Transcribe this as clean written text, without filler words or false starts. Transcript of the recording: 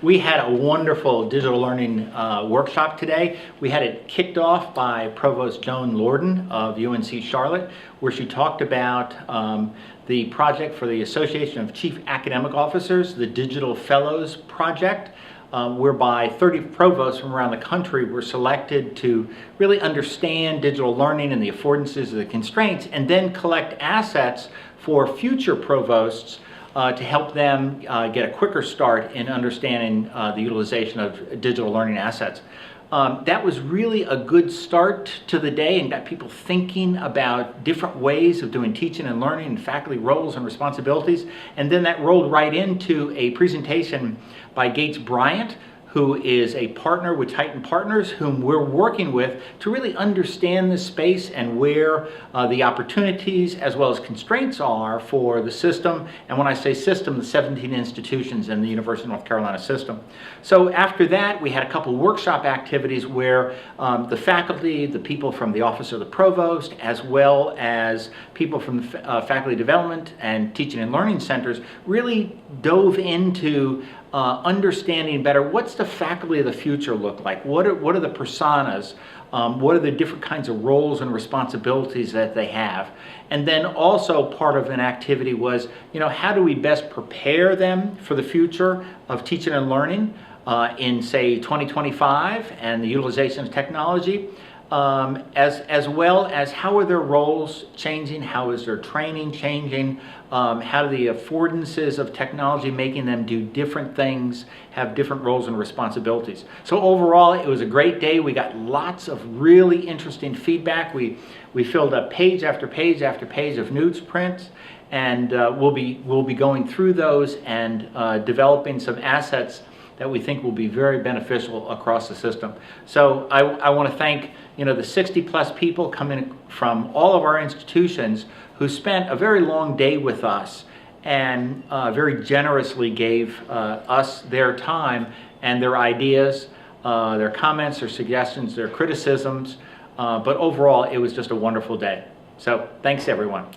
We had a wonderful digital learning workshop today. We had it kicked off by Provost Joan Lorden of UNC Charlotte, where she talked about the project for the Association of Chief Academic Officers, the Digital Fellows Project, whereby 30 provosts from around the country were selected to really understand digital learning and the affordances of the constraints, and then collect assets for future provosts to help them get a quicker start in understanding the utilization of digital learning assets. That was really a good start to the day and got people thinking about different ways of doing teaching and learning and faculty roles and responsibilities. And then that rolled right into a presentation by Gates Bryant, who is a partner with Titan Partners, whom we're working with to really understand this space and where the opportunities as well as constraints are for the system. And when I say system, the 17 institutions in the University of North Carolina system. So after that, we had a couple workshop activities where the faculty, the people from the Office of the Provost, as well as people from the Faculty Development and Teaching and Learning Centers really dove into understanding better what's the faculty of the future look like, what are the personas, what are the different kinds of roles and responsibilities that they have. And then also part of an activity was, how do we best prepare them for the future of teaching and learning in, say, 2025 and the utilization of technology, as well as how are their roles changing, how is their training changing, how do the affordances of technology making them do different things, have different roles and responsibilities. So overall, it was a great day. We got lots of really interesting feedback. We filled up page after page after page of newsprints, and we'll be going through those and developing some assets that we think will be very beneficial across the system. So I want to thank the 60 plus people coming from all of our institutions who spent a very long day with us and very generously gave us their time and their ideas, their comments, their suggestions, their criticisms. But overall, it was just a wonderful day. So thanks, everyone.